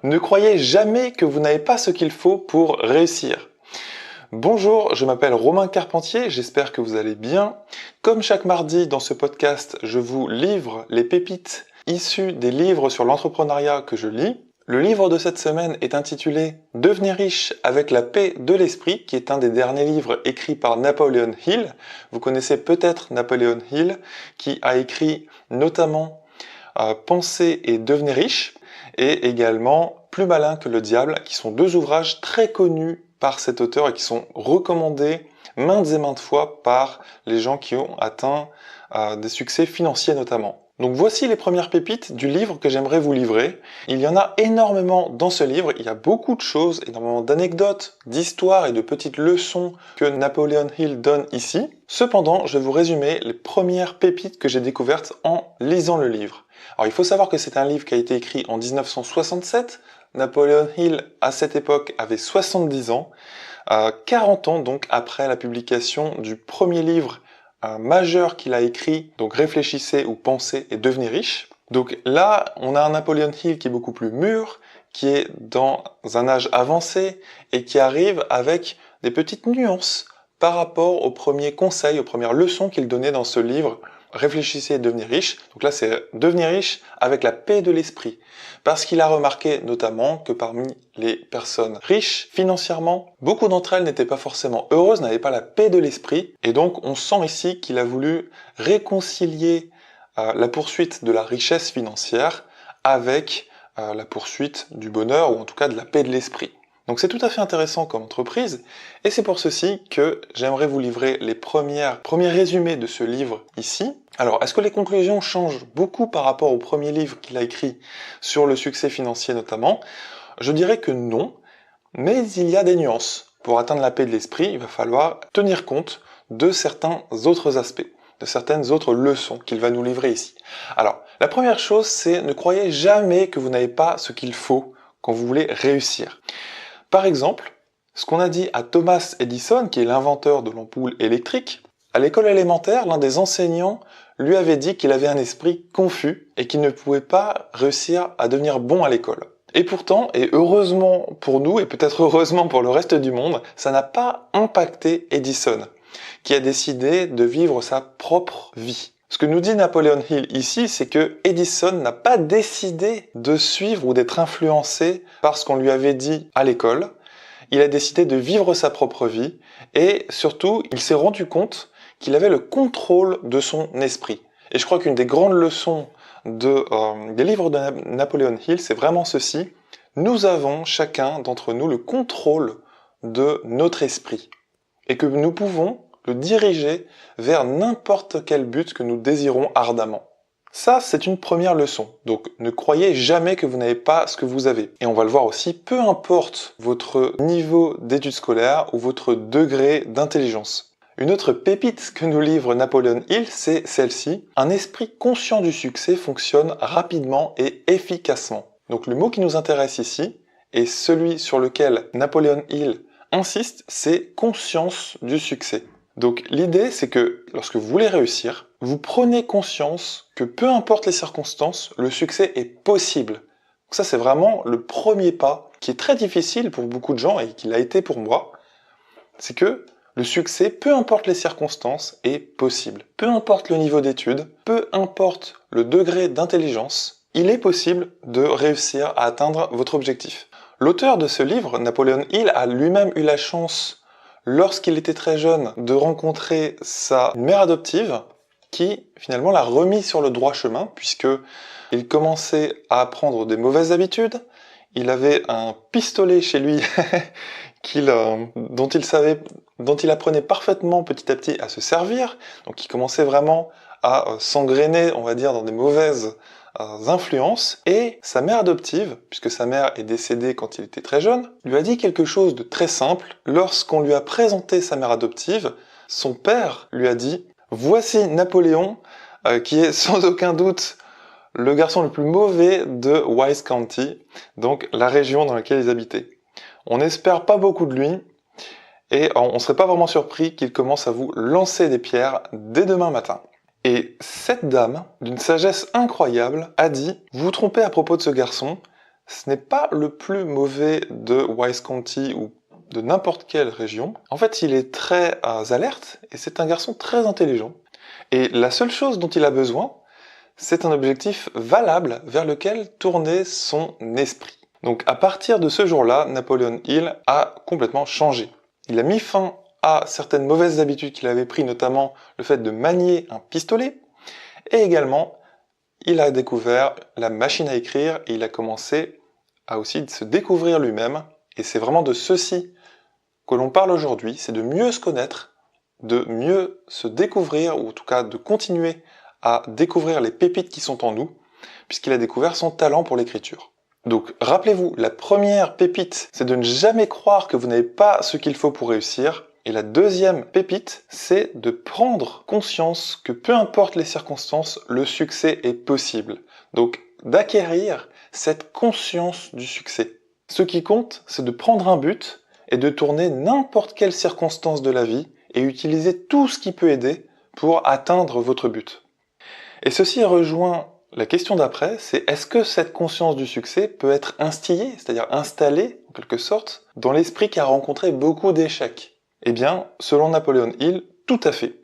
Ne croyez jamais que vous n'avez pas ce qu'il faut pour réussir. Bonjour, je m'appelle Romain Carpentier, j'espère que vous allez bien. Comme chaque mardi dans ce podcast, je vous livre les pépites issues des livres sur l'entrepreneuriat que je lis. Le livre de cette semaine est intitulé « Devenir riche avec la paix de l'esprit » qui est un des derniers livres écrits par Napoleon Hill. Vous connaissez peut-être Napoleon Hill qui a écrit notamment « Penser et devenir riche » et également « Plus malin que le diable » qui sont deux ouvrages très connus par cet auteur et qui sont recommandés maintes et maintes fois par les gens qui ont atteint des succès financiers notamment. Donc voici les premières pépites du livre que j'aimerais vous livrer. Il y en a énormément dans ce livre, il y a beaucoup de choses, énormément d'anecdotes, d'histoires et de petites leçons que Napoleon Hill donne ici. Cependant, je vais vous résumer les premières pépites que j'ai découvertes en lisant le livre. Alors il faut savoir que c'est un livre qui a été écrit en 1967. Napoleon Hill, à cette époque, avait 70 ans, 40 ans donc après la publication du premier livre majeur qu'il a écrit, donc Réfléchissez ou Pensez et devenez riche. Donc là, on a un Napoleon Hill qui est beaucoup plus mûr, qui est dans un âge avancé et qui arrive avec des petites nuances par rapport aux premiers conseils, aux premières leçons qu'il donnait dans ce livre Réfléchissez et devenez riche. Donc là, c'est devenir riche avec la paix de l'esprit. Parce qu'il a remarqué notamment que parmi les personnes riches financièrement, beaucoup d'entre elles n'étaient pas forcément heureuses, n'avaient pas la paix de l'esprit. Et donc, on sent ici qu'il a voulu réconcilier la poursuite de la richesse financière avec la poursuite du bonheur, ou en tout cas de la paix de l'esprit. Donc c'est tout à fait intéressant comme entreprise, et c'est pour ceci que j'aimerais vous livrer les premiers résumés de ce livre ici. Alors, est-ce que les conclusions changent beaucoup par rapport au premier livre qu'il a écrit sur le succès financier notamment? Je dirais que non, mais il y a des nuances. Pour atteindre la paix de l'esprit, il va falloir tenir compte de certains autres aspects, de certaines autres leçons qu'il va nous livrer ici. Alors, la première chose, c'est ne croyez jamais que vous n'avez pas ce qu'il faut quand vous voulez réussir. Par exemple, ce qu'on a dit à Thomas Edison, qui est l'inventeur de l'ampoule électrique, à l'école élémentaire, l'un des enseignants lui avait dit qu'il avait un esprit confus et qu'il ne pouvait pas réussir à devenir bon à l'école. Et pourtant, et heureusement pour nous, et peut-être heureusement pour le reste du monde, ça n'a pas impacté Edison, qui a décidé de vivre sa propre vie. Ce que nous dit Napoleon Hill ici, c'est que Edison n'a pas décidé de suivre ou d'être influencé par ce qu'on lui avait dit à l'école. Il a décidé de vivre sa propre vie et surtout, il s'est rendu compte qu'il avait le contrôle de son esprit. Et je crois qu'une des grandes leçons des livres de Napoleon Hill, c'est vraiment ceci. Nous avons chacun d'entre nous le contrôle de notre esprit et que nous pouvons le diriger vers n'importe quel but que nous désirons ardemment. Ça, c'est une première leçon. Donc, ne croyez jamais que vous n'avez pas ce que vous avez. Et on va le voir aussi, peu importe votre niveau d'études scolaires ou votre degré d'intelligence. Une autre pépite que nous livre Napoleon Hill, c'est celle-ci. Un esprit conscient du succès fonctionne rapidement et efficacement. Donc, le mot qui nous intéresse ici, et celui sur lequel Napoleon Hill insiste, c'est conscience du succès. Donc l'idée, c'est que lorsque vous voulez réussir, vous prenez conscience que peu importe les circonstances, le succès est possible. Donc ça, c'est vraiment le premier pas qui est très difficile pour beaucoup de gens et qui l'a été pour moi. C'est que le succès, peu importe les circonstances, est possible. Peu importe le niveau d'études, peu importe le degré d'intelligence, il est possible de réussir à atteindre votre objectif. L'auteur de ce livre, Napoleon Hill, a lui-même eu la chance lorsqu'il était très jeune, de rencontrer sa mère adoptive, qui finalement l'a remis sur le droit chemin, puisque il commençait à apprendre des mauvaises habitudes. Il avait un pistolet chez lui dont il apprenait parfaitement petit à petit à se servir. Donc il commençait vraiment à s'engrainer, on va dire, dans des mauvaises influences, et sa mère adoptive, puisque sa mère est décédée quand il était très jeune, lui a dit quelque chose de très simple. Lorsqu'on lui a présenté sa mère adoptive, son père lui a dit « Voici Napoléon, qui est sans aucun doute le garçon le plus mauvais de Wise County, donc la région dans laquelle ils habitaient. On n'espère pas beaucoup de lui, et on ne serait pas vraiment surpris qu'il commence à vous lancer des pierres dès demain matin. » Et cette dame, d'une sagesse incroyable, a dit « Vous vous trompez à propos de ce garçon, ce n'est pas le plus mauvais de Wise County ou de n'importe quelle région. En fait, il est très alerte et c'est un garçon très intelligent. Et la seule chose dont il a besoin, c'est un objectif valable vers lequel tourner son esprit. Donc à partir de ce jour-là, Napoleon Hill a complètement changé. Il a mis fin à certaines mauvaises habitudes qu'il avait prises, notamment le fait de manier un pistolet, et également il a découvert la machine à écrire et il a commencé à aussi se découvrir lui-même. Et c'est vraiment de ceci que l'on parle aujourd'hui, c'est de mieux se connaître, de mieux se découvrir, ou en tout cas de continuer à découvrir les pépites qui sont en nous, puisqu'il a découvert son talent pour l'écriture. Donc rappelez-vous, la première pépite, c'est de ne jamais croire que vous n'avez pas ce qu'il faut pour réussir. Et la deuxième pépite, c'est de prendre conscience que peu importe les circonstances, le succès est possible. Donc d'acquérir cette conscience du succès. Ce qui compte, c'est de prendre un but et de tourner n'importe quelle circonstance de la vie et utiliser tout ce qui peut aider pour atteindre votre but. Et ceci rejoint la question d'après, c'est est-ce que cette conscience du succès peut être instillée, c'est-à-dire installée, en quelque sorte, dans l'esprit qui a rencontré beaucoup d'échecs? Eh bien, selon Napoleon Hill, tout à fait.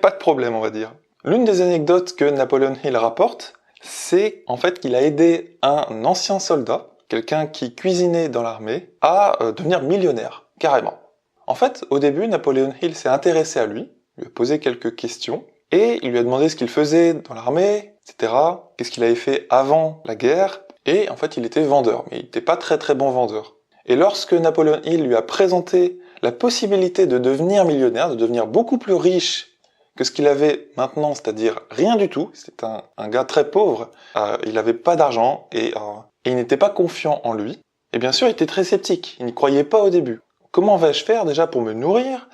Pas de problème, on va dire. L'une des anecdotes que Napoleon Hill rapporte, c'est en fait qu'il a aidé un ancien soldat, quelqu'un qui cuisinait dans l'armée, à devenir millionnaire, carrément. En fait, au début, Napoleon Hill s'est intéressé à lui a posé quelques questions, et il lui a demandé ce qu'il faisait dans l'armée, etc. Qu'est-ce qu'il avait fait avant la guerre, et en fait il était vendeur, mais il n'était pas très très bon vendeur. Et lorsque Napoleon Hill lui a présenté la possibilité de devenir millionnaire, de devenir beaucoup plus riche que ce qu'il avait maintenant, c'est-à-dire rien du tout, c'était un gars très pauvre, il n'avait pas d'argent, et il n'était pas confiant en lui, et bien sûr il était très sceptique, il n'y croyait pas au début. Comment vais-je faire déjà pour me nourrir ?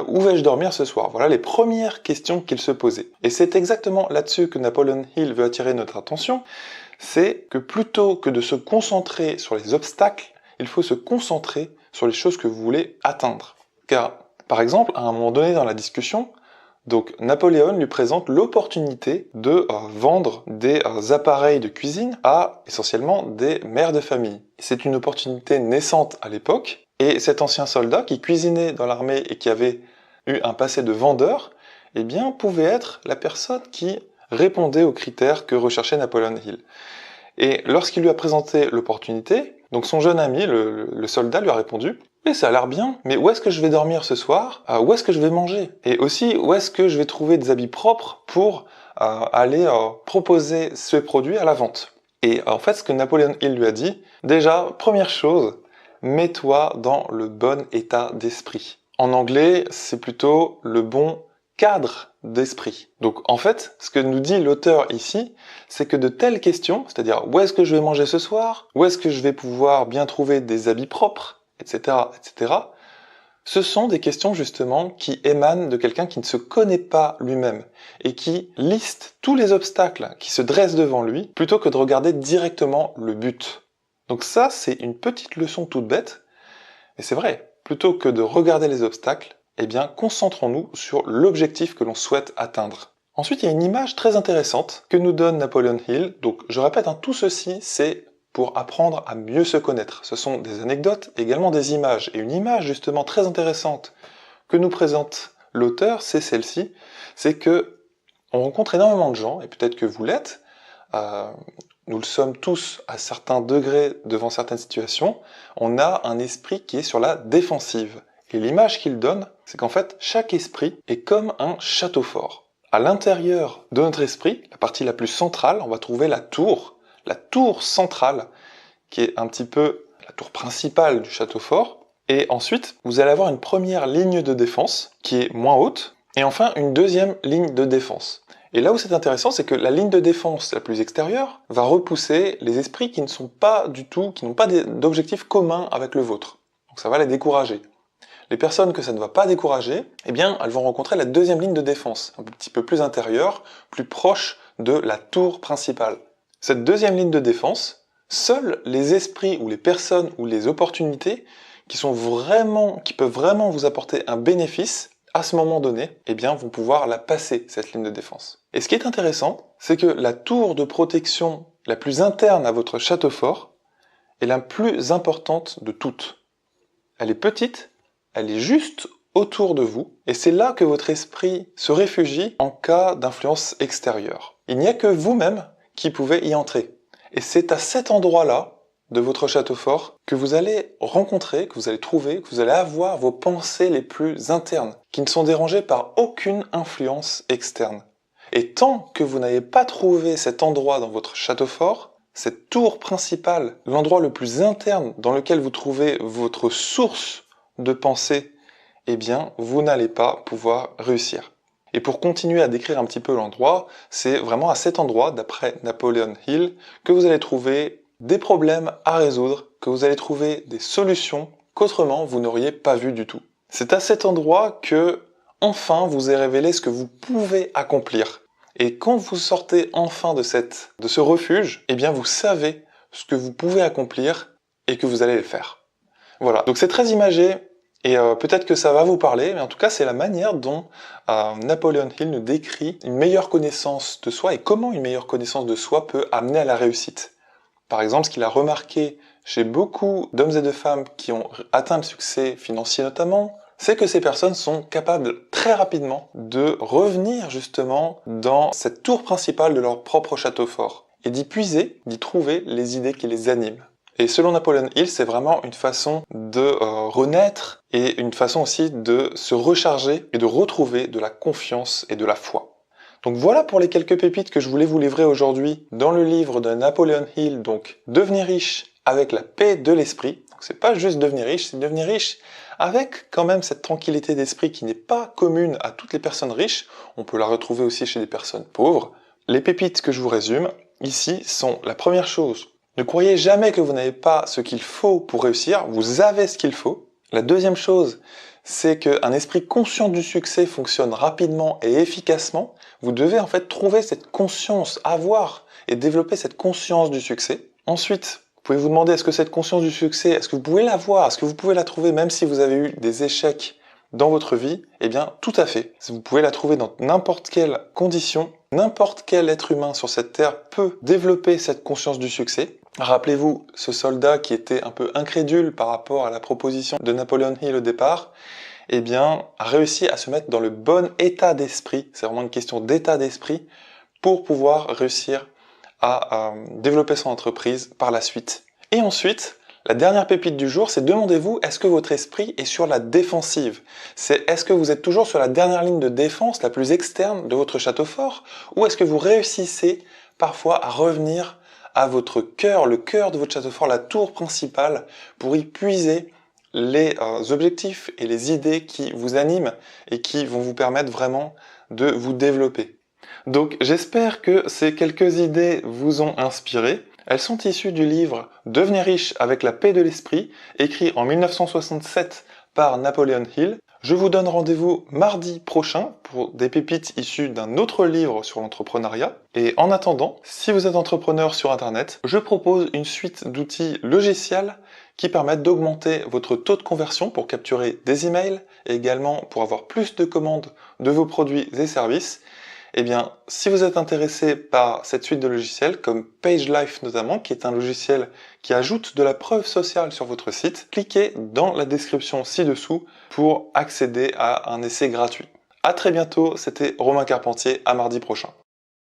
Où vais-je dormir ce soir? Voilà les premières questions qu'il se posait. Et c'est exactement là-dessus que Napoleon Hill veut attirer notre attention, c'est que plutôt que de se concentrer sur les obstacles, il faut se concentrer sur les choses que vous voulez atteindre. Car, par exemple, à un moment donné dans la discussion, donc Napoléon lui présente l'opportunité de vendre des appareils de cuisine à essentiellement des mères de famille. C'est une opportunité naissante à l'époque, et cet ancien soldat qui cuisinait dans l'armée et qui avait eu un passé de vendeur, eh bien pouvait être la personne qui répondait aux critères que recherchait Napoleon Hill. Et lorsqu'il lui a présenté l'opportunité, donc son jeune ami, le soldat, lui a répondu « Mais ça a l'air bien, mais où est-ce que je vais dormir ce soir? Où est-ce que je vais manger? Et aussi, où est-ce que je vais trouver des habits propres pour aller proposer ce produit à la vente ?» Et en fait, ce que Napoleon Hill lui a dit, déjà, première chose, mets-toi dans le bon état d'esprit. En anglais, c'est plutôt le bon cadre d'esprit. Donc en fait, ce que nous dit l'auteur ici, c'est que de telles questions, c'est-à-dire où est-ce que je vais manger ce soir, où est-ce que je vais pouvoir bien trouver des habits propres, etc., etc., ce sont des questions justement qui émanent de quelqu'un qui ne se connaît pas lui-même et qui liste tous les obstacles qui se dressent devant lui plutôt que de regarder directement le but. Donc ça, c'est une petite leçon toute bête, mais c'est vrai, plutôt que de regarder les obstacles, eh bien, concentrons-nous sur l'objectif que l'on souhaite atteindre. Ensuite, il y a une image très intéressante que nous donne Napoleon Hill. Donc, je répète, tout ceci, c'est pour apprendre à mieux se connaître. Ce sont des anecdotes, également des images. Et une image, justement, très intéressante que nous présente l'auteur, c'est celle-ci. C'est que on rencontre énormément de gens, et peut-être que vous l'êtes, nous le sommes tous à certains degrés devant certaines situations, on a un esprit qui est sur la défensive. Et l'image qu'il donne, c'est qu'en fait, chaque esprit est comme un château fort. À l'intérieur de notre esprit, la partie la plus centrale, on va trouver la tour centrale, qui est un petit peu la tour principale du château fort. Et ensuite, vous allez avoir une première ligne de défense, qui est moins haute, et enfin une deuxième ligne de défense. Et là où c'est intéressant, c'est que la ligne de défense la plus extérieure va repousser les esprits qui ne sont pas du tout, qui n'ont pas d'objectif commun avec le vôtre. Donc ça va les décourager. Les personnes que ça ne va pas décourager, eh bien, elles vont rencontrer la deuxième ligne de défense, un petit peu plus intérieure, plus proche de la tour principale. Cette deuxième ligne de défense, seuls les esprits ou les personnes ou les opportunités qui peuvent vraiment vous apporter un bénéfice, à ce moment donné, eh bien, vont pouvoir la passer, cette ligne de défense. Et ce qui est intéressant, c'est que la tour de protection la plus interne à votre château fort, est la plus importante de toutes. Elle est petite, elle est juste autour de vous, et c'est là que votre esprit se réfugie en cas d'influence extérieure. Il n'y a que vous-même qui pouvez y entrer. Et c'est à cet endroit-là de votre château fort que vous allez rencontrer, que vous allez trouver, que vous allez avoir vos pensées les plus internes, qui ne sont dérangées par aucune influence externe. Et tant que vous n'avez pas trouvé cet endroit dans votre château fort, cette tour principale, l'endroit le plus interne dans lequel vous trouvez votre source de pensée, eh bien, vous n'allez pas pouvoir réussir. Et pour continuer à décrire un petit peu l'endroit, c'est vraiment à cet endroit, d'après Napoleon Hill, que vous allez trouver des problèmes à résoudre, que vous allez trouver des solutions qu'autrement vous n'auriez pas vues du tout. C'est à cet endroit que, enfin, vous est révélé ce que vous pouvez accomplir. Et quand vous sortez enfin de ce refuge, eh bien, vous savez ce que vous pouvez accomplir et que vous allez le faire. Voilà. Donc c'est très imagé. Et peut-être que ça va vous parler, mais en tout cas c'est la manière dont Napoleon Hill nous décrit une meilleure connaissance de soi et comment une meilleure connaissance de soi peut amener à la réussite. Par exemple, ce qu'il a remarqué chez beaucoup d'hommes et de femmes qui ont atteint le succès financier notamment, c'est que ces personnes sont capables très rapidement de revenir justement dans cette tour principale de leur propre château fort et d'y puiser, d'y trouver les idées qui les animent. Et selon Napoleon Hill, c'est vraiment une façon de renaître et une façon aussi de se recharger et de retrouver de la confiance et de la foi. Donc voilà pour les quelques pépites que je voulais vous livrer aujourd'hui dans le livre de Napoleon Hill, donc Devenir riche avec la paix de l'esprit. Donc c'est pas juste devenir riche, c'est devenir riche avec quand même cette tranquillité d'esprit qui n'est pas commune à toutes les personnes riches. On peut la retrouver aussi chez des personnes pauvres. Les pépites que je vous résume ici sont la première chose. Ne croyez jamais que vous n'avez pas ce qu'il faut pour réussir, vous avez ce qu'il faut. La deuxième chose, c'est qu'un esprit conscient du succès fonctionne rapidement et efficacement. Vous devez en fait trouver cette conscience, avoir et développer cette conscience du succès. Ensuite, vous pouvez vous demander est-ce que cette conscience du succès, est-ce que vous pouvez l'avoir, est-ce que vous pouvez la trouver même si vous avez eu des échecs dans votre vie? Eh bien, tout à fait. Vous pouvez la trouver dans n'importe quelle condition. N'importe quel être humain sur cette terre peut développer cette conscience du succès. Rappelez-vous, ce soldat qui était un peu incrédule par rapport à la proposition de Napoleon Hill au départ, eh bien, a réussi à se mettre dans le bon état d'esprit, c'est vraiment une question d'état d'esprit, pour pouvoir réussir à développer son entreprise par la suite. Et ensuite, la dernière pépite du jour, c'est demandez-vous, est-ce que votre esprit est sur la défensive? Est-ce que vous êtes toujours sur la dernière ligne de défense, la plus externe de votre château fort? Ou est-ce que vous réussissez parfois à revenir à votre cœur, le cœur de votre château fort, la tour principale, pour y puiser les objectifs et les idées qui vous animent et qui vont vous permettre vraiment de vous développer. Donc j'espère que ces quelques idées vous ont inspiré. Elles sont issues du livre Devenir riche avec la paix de l'esprit, écrit en 1967 par Napoleon Hill. Je vous donne rendez-vous mardi prochain pour des pépites issues d'un autre livre sur l'entrepreneuriat. Et en attendant, si vous êtes entrepreneur sur Internet, je propose une suite d'outils logiciels qui permettent d'augmenter votre taux de conversion pour capturer des emails et également pour avoir plus de commandes de vos produits et services. Eh bien, si vous êtes intéressé par cette suite de logiciels, comme PageLife notamment, qui est un logiciel qui ajoute de la preuve sociale sur votre site, cliquez dans la description ci-dessous pour accéder à un essai gratuit. À très bientôt, c'était Romain Carpentier, à mardi prochain.